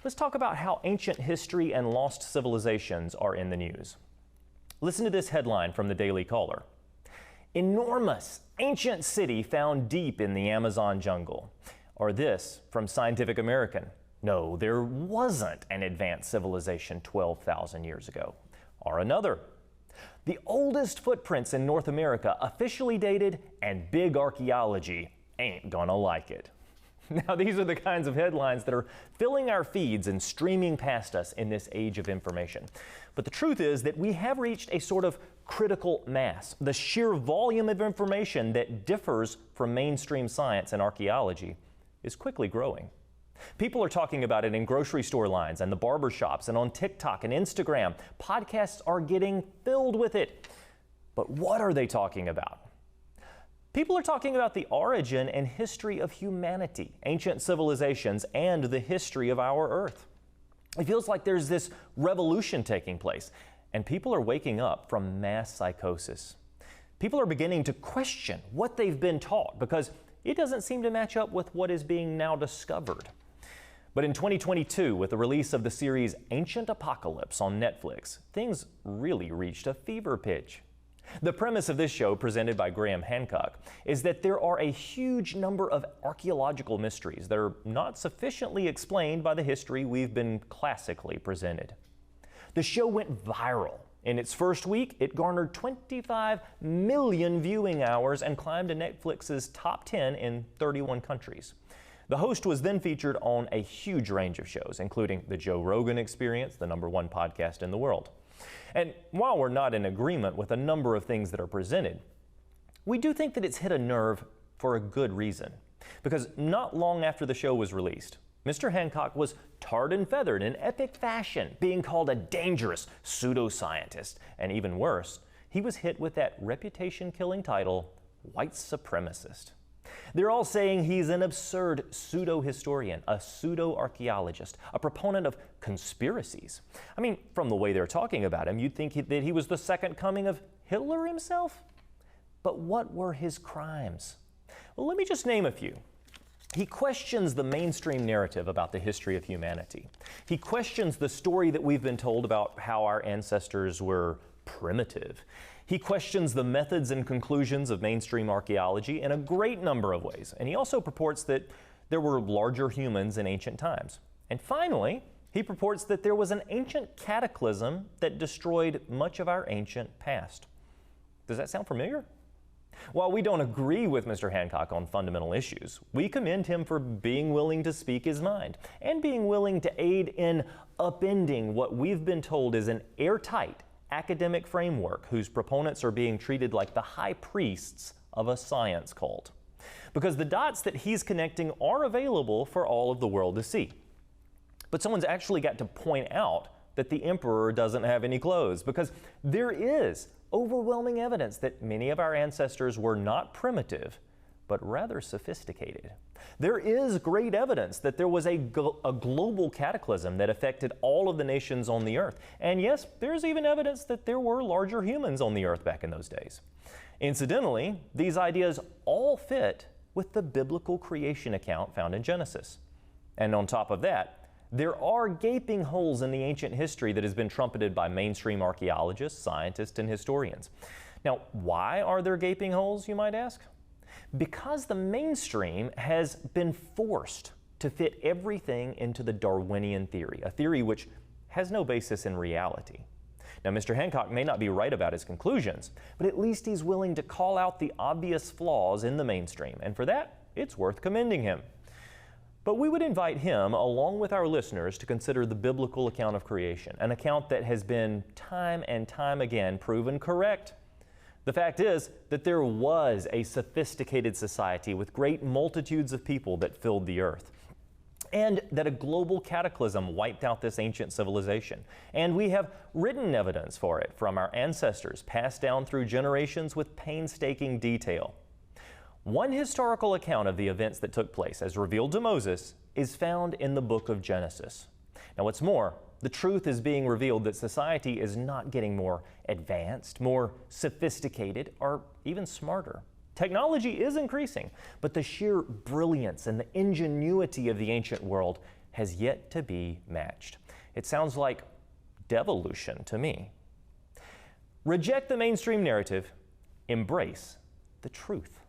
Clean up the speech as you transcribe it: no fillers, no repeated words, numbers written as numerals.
Let's talk about how ancient history and lost civilizations are in the news. Listen to this headline from the Daily Caller. Enormous ancient city found deep in the Amazon jungle. Or this from Scientific American. No, there wasn't an advanced civilization 12,000 years ago. Or another. The oldest footprints in North America officially dated, and big archaeology ain't gonna like it. Now, these are the kinds of headlines that are filling our feeds and streaming past us in this age of information. But the truth is that we have reached a sort of critical mass. The sheer volume of information that differs from mainstream science and archaeology is quickly growing. People are talking about it in grocery store lines and the barber shops and on TikTok and Instagram. Podcasts are getting filled with it. But what are they talking about? People are talking about the origin and history of humanity, ancient civilizations, and the history of our Earth. It feels like there's this revolution taking place, and people are waking up from mass psychosis. People are beginning to question what they've been taught because it doesn't seem to match up with what is being now discovered. But in 2022, with the release of the series Ancient Apocalypse on Netflix, things really reached a fever pitch. The premise of this show, presented by Graham Hancock, is that there are a huge number of archaeological mysteries that are not sufficiently explained by the history we've been classically presented. The show went viral. In its first week, it garnered 25 million viewing hours and climbed to Netflix's top 10 in 31 countries. The host was then featured on a huge range of shows, including The Joe Rogan Experience, the #1 podcast in the world. And while we're not in agreement with a number of things that are presented, we do think that it's hit a nerve for a good reason. Because not long after the show was released, Mr. Hancock was tarred and feathered in epic fashion, being called a dangerous pseudoscientist. And even worse, he was hit with that reputation-killing title, white supremacist. They're all saying he's an absurd pseudo-historian, a pseudo-archaeologist, a proponent of conspiracies. I mean, from the way they're talking about him, you'd think that he was the second coming of Hitler himself? But what were his crimes? Well, let me just name a few. He questions the mainstream narrative about the history of humanity. He questions the story that we've been told about how our ancestors were primitive. He questions the methods and conclusions of mainstream archaeology in a great number of ways. And he also purports that there were larger humans in ancient times. And finally, he purports that there was an ancient cataclysm that destroyed much of our ancient past. Does that sound familiar? While we don't agree with Mr. Hancock on fundamental issues, we commend him for being willing to speak his mind and being willing to aid in upending what we've been told is an airtight academic framework whose proponents are being treated like the high priests of a science cult. Because the dots that he's connecting are available for all of the world to see. But someone's actually got to point out that the emperor doesn't have any clothes, because there is overwhelming evidence that many of our ancestors were not primitive, but rather sophisticated. There is great evidence that there was a global cataclysm that affected all of the nations on the earth. And yes, there's even evidence that there were larger humans on the earth back in those days. Incidentally, these ideas all fit with the biblical creation account found in Genesis. And on top of that, there are gaping holes in the ancient history that has been trumpeted by mainstream archaeologists, scientists, and historians. Now, why are there gaping holes, you might ask? Because the mainstream has been forced to fit everything into the Darwinian theory, a theory which has no basis in reality. Now, Mr. Hancock may not be right about his conclusions, but at least he's willing to call out the obvious flaws in the mainstream, and for that, it's worth commending him. But we would invite him, along with our listeners, to consider the biblical account of creation, an account that has been time and time again proven correct. The fact is that there was a sophisticated society with great multitudes of people that filled the earth, and that a global cataclysm wiped out this ancient civilization. And we have written evidence for it from our ancestors, passed down through generations with painstaking detail. One historical account of the events that took place, as revealed to Moses, is found in the book of Genesis. Now, what's more, the truth is being revealed that society is not getting more advanced, more sophisticated, or even smarter. Technology is increasing, but the sheer brilliance and the ingenuity of the ancient world has yet to be matched. It sounds like devolution to me. Reject the mainstream narrative, embrace the truth.